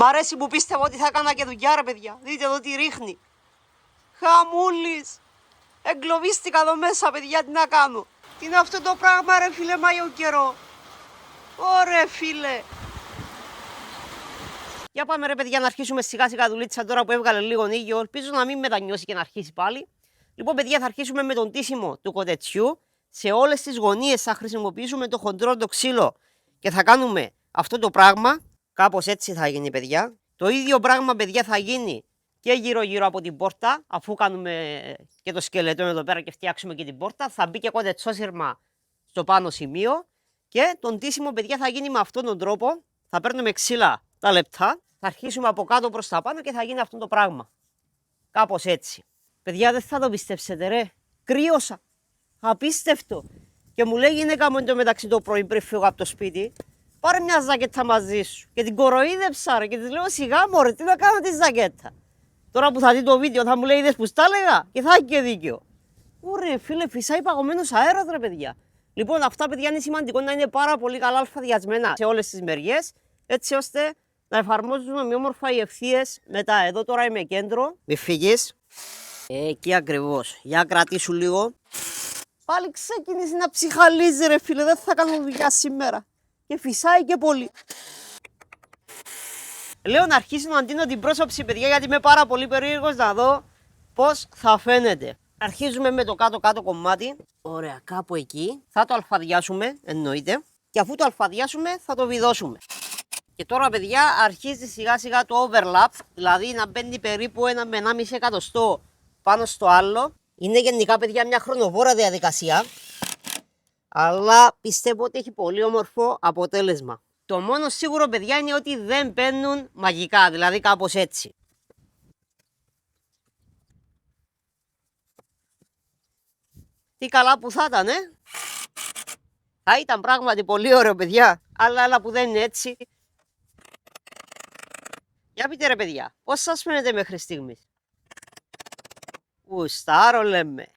Μ' αρέσει που πίστευα ότι θα έκανα και δουλειά, ρε παιδιά. Δείτε εδώ τι ρίχνει. Χαμούλης. Εγκλωβίστηκα εδώ μέσα, παιδιά, τι να κάνω. Τι είναι αυτό το πράγμα, ρε φίλε, μάγιο καιρό. Ωρε φίλε. Για πάμε, ρε παιδιά, να αρχίσουμε σιγά σιγά δουλίτσα τώρα που έβγαλε λίγο ήλιο. Ελπίζω να μην μετανιώσει και να αρχίσει πάλι. Λοιπόν, παιδιά, θα αρχίσουμε με τον τύσιμο του κοτετσιού. Σε όλες τις γωνίες θα χρησιμοποιήσουμε το χοντρό το ξύλο και θα κάνουμε αυτό το πράγμα. Κάπως έτσι θα γίνει, παιδιά. Το ίδιο πράγμα, παιδιά, θα γίνει και γύρω-γύρω από την πόρτα. Αφού κάνουμε και το σκελετό εδώ πέρα και φτιάξουμε και την πόρτα, θα μπει και κοτετσόσυρμα στο πάνω σημείο. Και τον τύσιμο, παιδιά, θα γίνει με αυτόν τον τρόπο. Θα παίρνουμε ξύλα τα λεπτά, θα αρχίσουμε από κάτω προς τα πάνω και θα γίνει αυτό το πράγμα. Κάπως έτσι. Παιδιά, δεν θα το πιστέψετε, ρε. Κρύωσα. Απίστευτο. Και μου λέει η γυναίκα μου εντωμεταξύ το πρωί πριν φύγω από το σπίτι, πάρε μια ζακέτα μαζί σου. Και την κοροϊδεύσα, ρε. Και της λέω, σιγά μωρέ, τι να κάνω τη ζακέτα. Τώρα που θα δει το βίντεο θα μου λέει, είδες που στα έλεγα, και θα έχει και δίκιο. Ωραία, φίλε, φυσάει παγωμένος αέρας, ρε παιδιά. Λοιπόν, αυτά, παιδιά, είναι σημαντικό να είναι πάρα πολύ καλά αλφαδιασμένα σε όλες τις μεριές, έτσι ώστε να εφαρμόζουμε με όμορφα οι ευθείες μετά. Εδώ τώρα είμαι κέντρο. Μη φύγεις. Εκεί ακριβώς. Για κρατήσου λίγο. Πάλι ξεκίνησε να ψυχαλίζει, ρε φίλε. Δεν θα κάνω δουλειά σήμερα. Και φυσάει και πολύ. Λέω να αρχίσει να αντίνω την πρόσωψη, παιδιά, γιατί είμαι πάρα πολύ περίεργος να δω πώς θα φαίνεται. Αρχίζουμε με το κάτω-κάτω κομμάτι. Ωραία, κάπου εκεί. Θα το αλφαδιάσουμε, εννοείται. Και αφού το αλφαδιάσουμε, θα το βιδώσουμε. Και τώρα, παιδιά, αρχίζει σιγά σιγά το overlap. Δηλαδή να μπαίνει περίπου 1 με 1,5 εκατοστό πάνω στο άλλο. Είναι γενικά, παιδιά, μια χρονοβόρα διαδικασία. Αλλά πιστεύω ότι έχει πολύ όμορφο αποτέλεσμα. Το μόνο σίγουρο, παιδιά, είναι ότι δεν μπαίνουν μαγικά. Δηλαδή κάπως έτσι. Τι καλά που θα ήταν, Θα ήταν πράγματι πολύ ωραίο, παιδιά. Αλλά που δεν είναι έτσι. Για πείτε, ρε παιδιά, πώς σας φαίνεται μέχρι στιγμής? Γουστάρω, λέμε.